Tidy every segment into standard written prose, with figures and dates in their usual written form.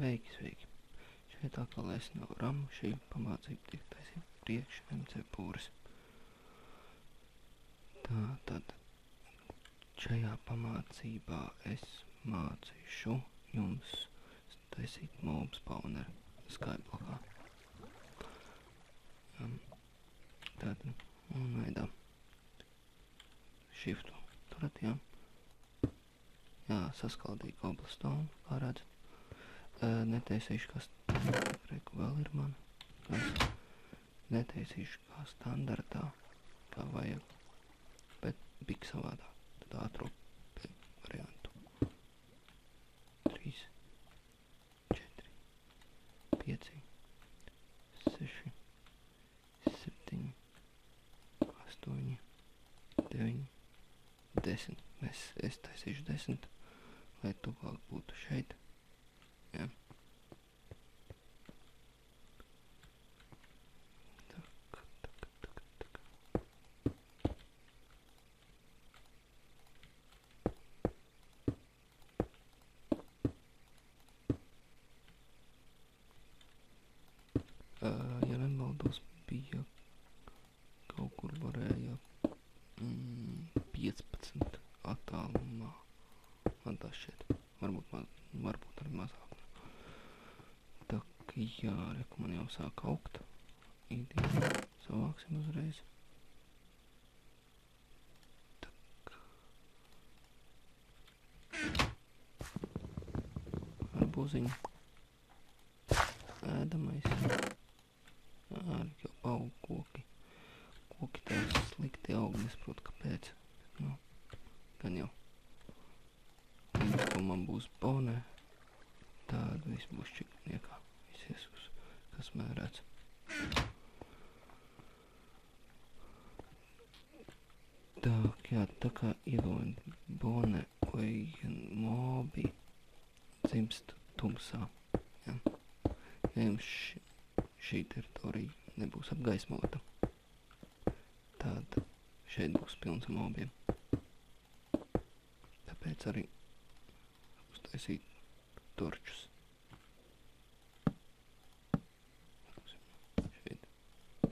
Sveiki, sveiki. Šeit atkal es no Ramu. Šī pamācība tiek taisīta priekš MC Pūris. Tātad šajā pamācībā es mācīšu jums taisīt mob spawneru Skyblockā. Tātad, un veidā shiftu turat, jā. Jā, saskaldīju cobblestone, kā redzat. Netaisīšu, kas reku vēl ir man. Netaisīšu kā standartā, kā vajag, bet big savādā. Tad ātrāk variantu. 3, 4, 5, 6, 7, 8, 9, 10. Es taisīšu 10, lai tuvāk būtu šeit. Jā. Ja nemaldos, bija kaut kur varēja 15 attālumā. Man tā šķiet. Varbūt arī mazāk. Tā kā jā, reku man jau sāk augt. Īdīgi savāksim uzreiz. Tak. Ar buziņu. Ēdamais. Arī jau aug koki. Koki tās slikti aug, nesaprotu kāpēc. Nu, gan jau. Līdz, ko man būs bonē, tāda viss būs čikniekā. Visies uz, kas mērēts. Tā kā ievilint bonē vai mobi dzimst tumsā. Ja, ja jums šī teritorija nebūs apgaismota, tad šeit būs pilns ar mobiem. Tāpēc arī uztaisīt torčus.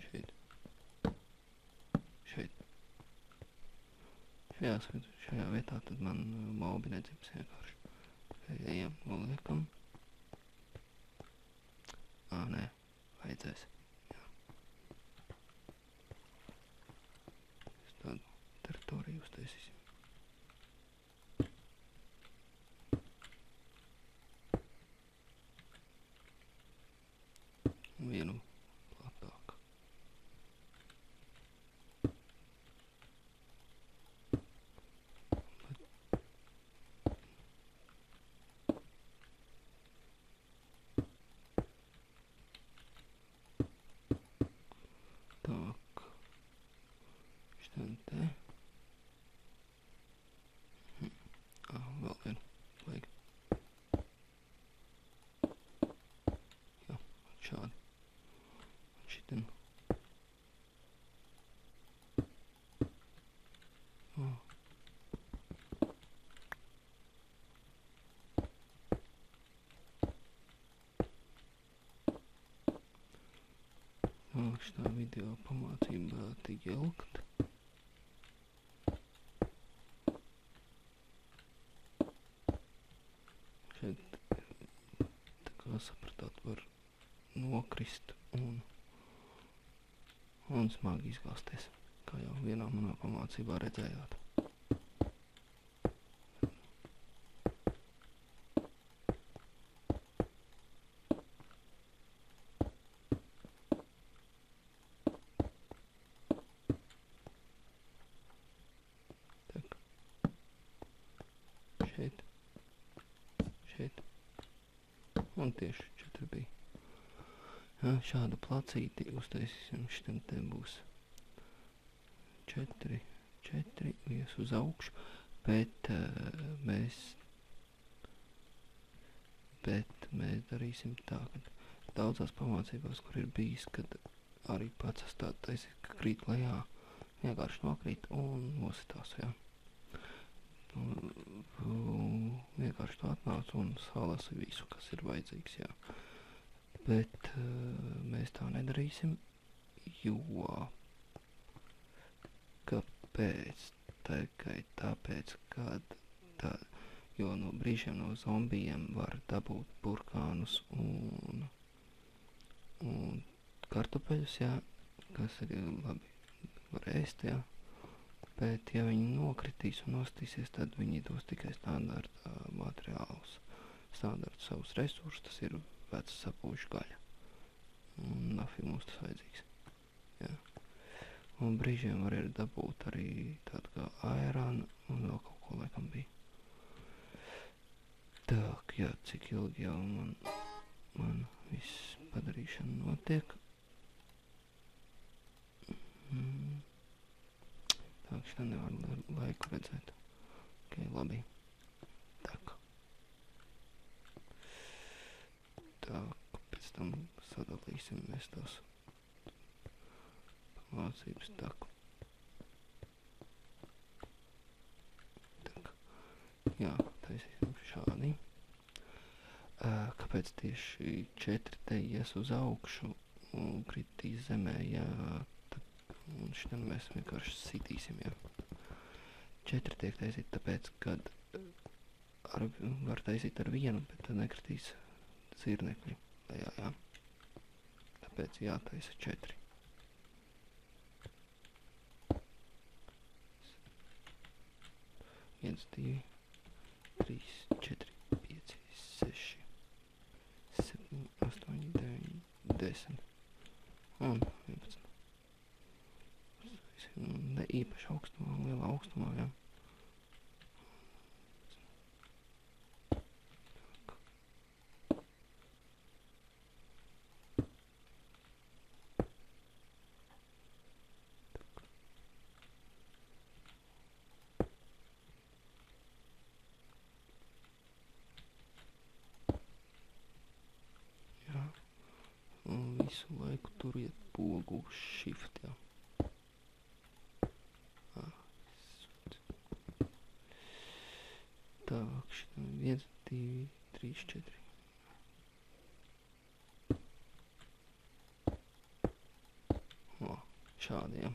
Šeit. Šajā vietā tad man mobi nedzims vienkārši. Ejam, noliekam. Nē, vajadzēs. Jā. Es tādu teritoriju uztaisīsim. Vienu platāku. Tak. Šitien te. Vēl vienu vajag. Jā, šādi. Šitien. Šitā video pamācība tik ilgt. Šeit, tā kā sapratāt, var nokrist un smagi izgāzties, kā jau vienā manā pamācībā redzējāt. Šeit. Un tieši 4 bija. Jā, šādu placīti uztaisīsim, šitam te būs 4 ies uz augšu, bet mēs darīsim tā, ka daudzās pamācībās, kur ir bijis, kad arī pats estādu taisīt, ka krīt lejā, vienkārši nokrīt un nositās, jā. Vienkārši vienkārši tu atnāc un salasi visu, kas ir vajadzīgs, jā. Bet mēs tā nedarīsim, jo... Kāpēc? Tikai tāpēc, jo no brīžiem no zombijiem var dabūt burkānus un kartupeļus, jā, kas ir labi, var ēst, jā. Bet, ja viņi nokritīs un nostīsies, tad viņi dos tikai standarta materiālus, standarta savus resursus, tas ir vecs sapūšu gaļa. Un nafī mums tas vajadzīgs, jā. Un brīžiem var ir dabūt arī tādu kā aerānu un vēl kaut ko laikam bija. Tak, jā, cik ilgi jau man viss padarīšana notiek. Tak, šitā nevar laiku redzēt. Ok, labi. Tak. Tak, pēc tam sadalīsim mēs tos mācības, tak. Tak. Jā, taisīsim šādi. Kāpēc tieši 4 te ies uz augšu un kritīs zemē, jā, un šitā mēs vienkārši sitīsim, jā. 4 tiek taisīt tāpēc, kad var taisīt ar vienu, bet tad nekritīs zirnekļi lejā, jā. Tāpēc jātaisa 4. 1, 2, 3, 4, 5, 6, 7, 8, 9, 10 un 11. Ne īpaši augstumā, lielā augstumā, jā. Un visu laiku turiet pogu shift, jā. Tak, šitam 1, 2, 3, 4. O, šādi, jā.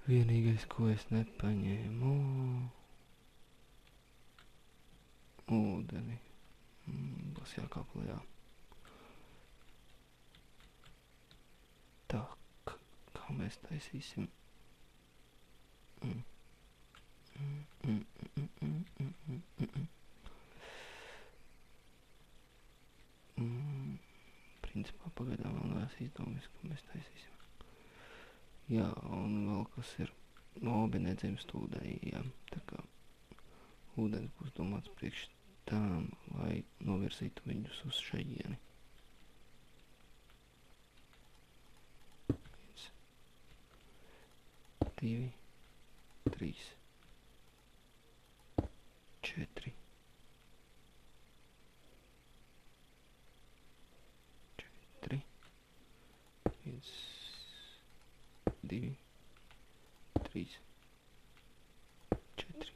Vienīgais, ko es nepaņēmu... ūdeni. Būs jākāp lejā. Tak, kā mēs taisīsim? Principā pagaidām vēl neesmu izdomājis, ko mēs taisīsim. Jā, un vēl kas ir obi nedzimst ūdenī, jā. Tā kā ūdens būs domāts priekš tām, lai novirzītu viņus uz šajieni. 1, 2, 3, 4, 4, 1, 2, 3, 4.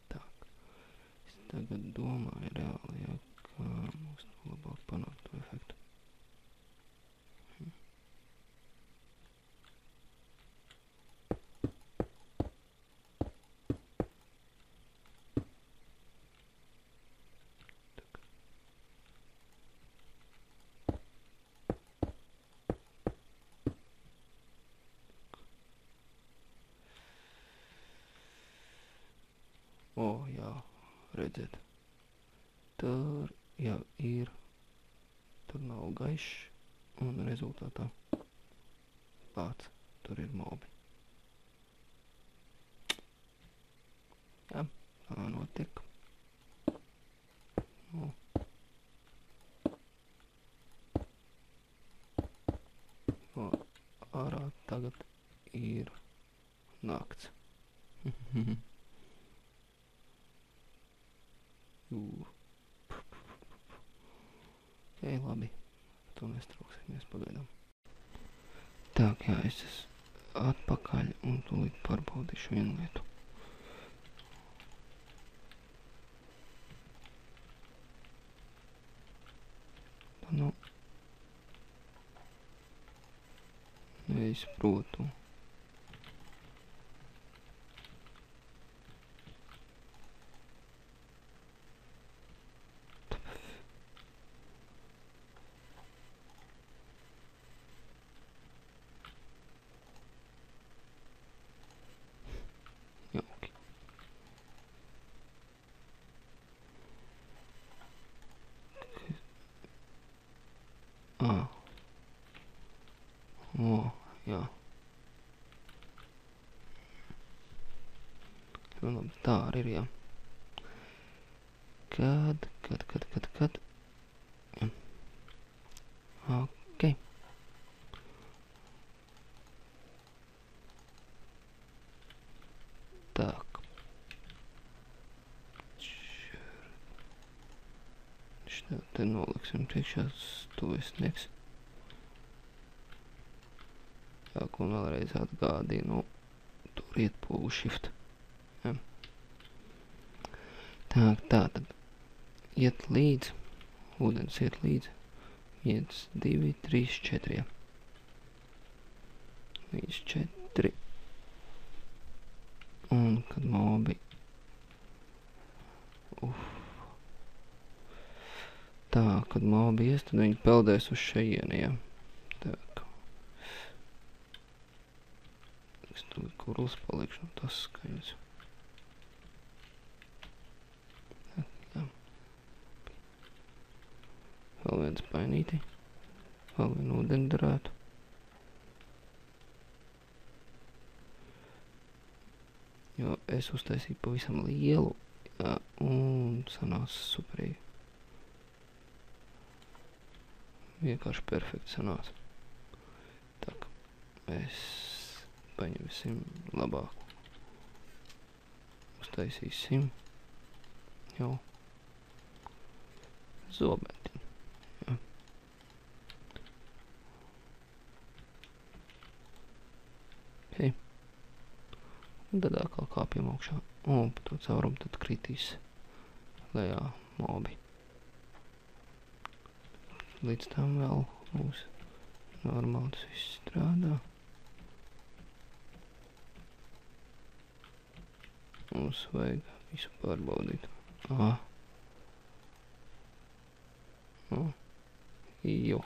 Tak. Es tagad domāju reāli, jā, kā mums labāk panākt to efektu. O, jā, redziet, tur jau ir, tur nav gaišs, un rezultātā pats, tur ir mobi. Jā, tā notiek. Nu. O, ārā tagad ir nakts. Ok, labi. to nestrauksimies pagaidām. Так, jā, es esmu atpakaļ un tūlīt pārbaudīšu vienu lietu. Nu, es protu. Jauki. Jā. Labi, tā arī ir, jā. Kad? Jā. Ok. Так. Šitā te noliksim priekšā stuves sniegs. Jā, un vēlreiz atgādīju, nu, tur iet pogu shift. Jā. Tā, tad iet līdz, ūdens iet līdz 1, 2, 3, 4. Līdz 4. Un kad mobi... Tā, kad mobi ies, tad viņi peldēs uz šajieni, jā. Tā. Es tūlīt kurls palikšu no tas skaņas. Jā. Vēl viens painīti. Vēl vienu ūdeni darētu. Jo es uztaisīju pavisam lielu, jā, un sanās superīgi. Vienkārši perfekti sanās. Tā, mēs paņemsim labāku. Uztaisīsim jau zobentiņu. Jā. Okay. Un tad atkal kāpjam augšā. Un pa to caurumu tad kritīs lejā mobi. Līdz tam vēl mums normāli tas viss strādā. Mums vajag visu pārbaudīt. Jo.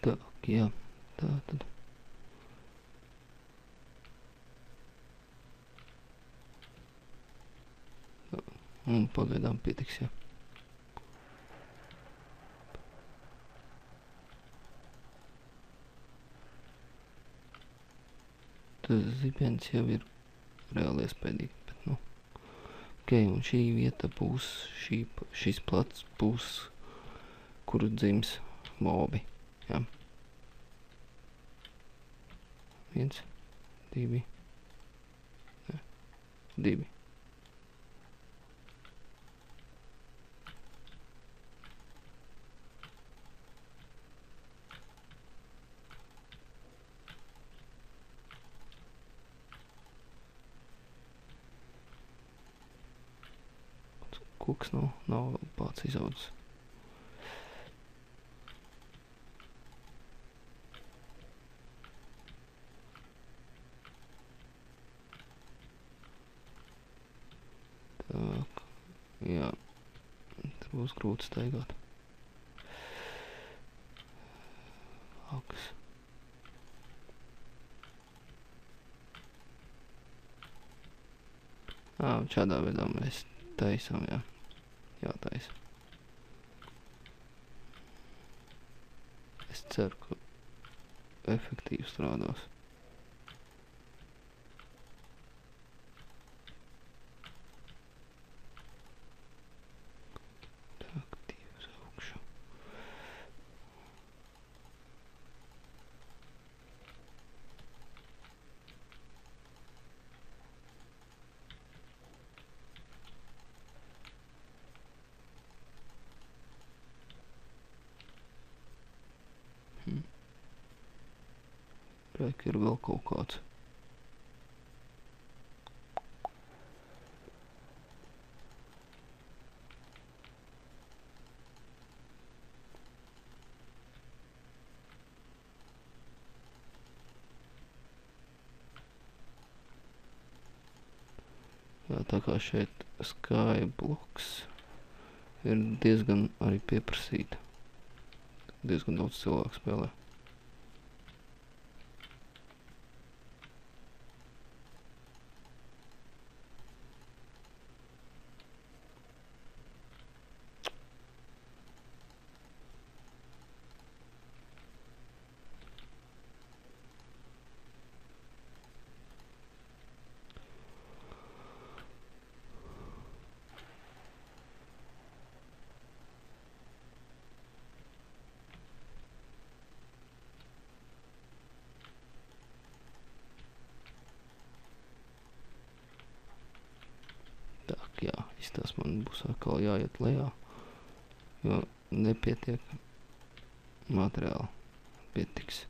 Tā, jā, tā tad. Un pagaidām pietiks, jā. Tas zipiens jau ir reāli iespējīgi, bet nu. Ok, un šī vieta būs, šis plats būs, kur dzims mobi, jā. 1, 2, 2. Koks nav vēl pats izaudzis. būs grūti staigāt. Augs. Šādā veidā mēs taisām, jā. Jātaisa. Es ceru, ka efektīvi strādās. Ir vēl kaut kāds. Jā, tā kā šeit Skybloks ir diezgan arī pieprasīta. Diezgan daudz cilvēku spēlē. Jā, izstās man būs atkal jāiet lejā, jo nepietiek materiāli, pietiks.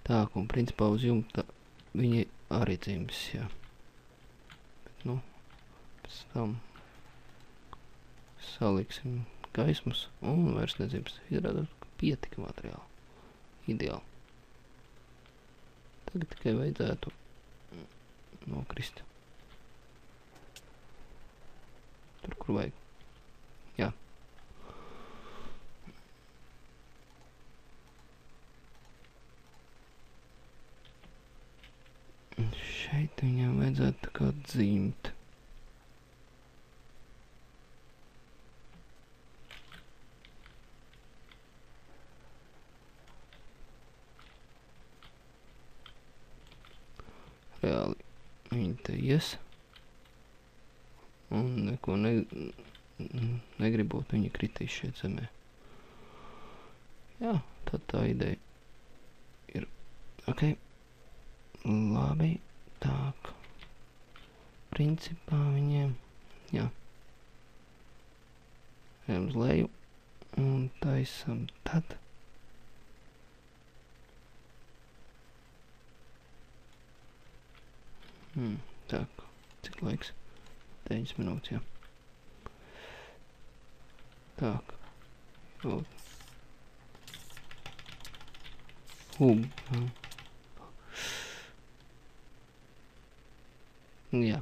Tā, un principā uz jumta viņi arī dzims, jā. Bet, nu, pēc tam saliksim gaismas un vairs nedzims. Izrādās, ka pietika materiāli. Ideāli. Tagad tikai vajadzētu nokrist. Tur, kur vajag. Jā. Šeit viņam vajadzētu tā kā dzimt. Reāli viņi te ies. Un neko negribot, viņi kritīs šeit zemē. Jā, tad tā ideja ir. Ok. Labi. Так, principā viņiem, jā, ejam uz leju un taisam tad. Так, cik laiks? 9 minūtes, jā. Так, jā.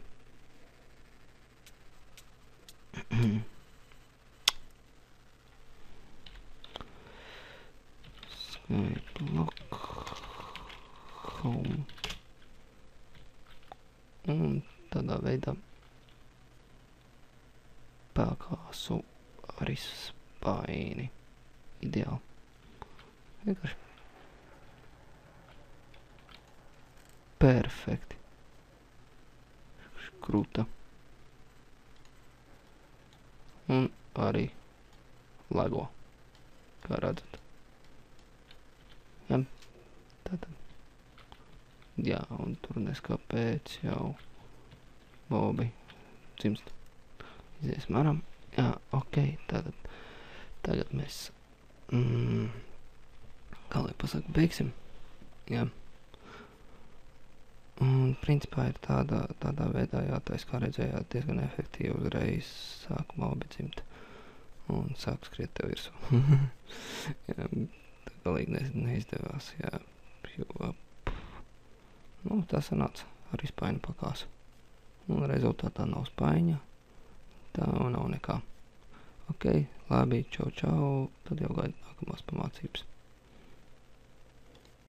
Skyblock home. Un tādā veidā pakāsu arī spaini. Ideāli. Vienkārši perfekti. Krūta. Un arī LEGO, kā redzat. Jā, tātad. Jā, un tur neskāpēc jau Bobi dzimst. Iziesim ārā. Jā, ok, tagad mēs, kā lai pasaka, beigsim. Jā. Un principā ir tādā veidā jātais, kā redzējāt, diezgan efektīvi uzreiz sāku mobi dzimt. Un sāku skriet tev virsū. Jā, tā galīgi neizdevās, jā. Jo, nu, tā sanāca arī spaiņu pakās. Un rezultātā nav spaiņa. Tā nav nekā. Ok, labi, čau, tad jau gaida nākamās pamācības.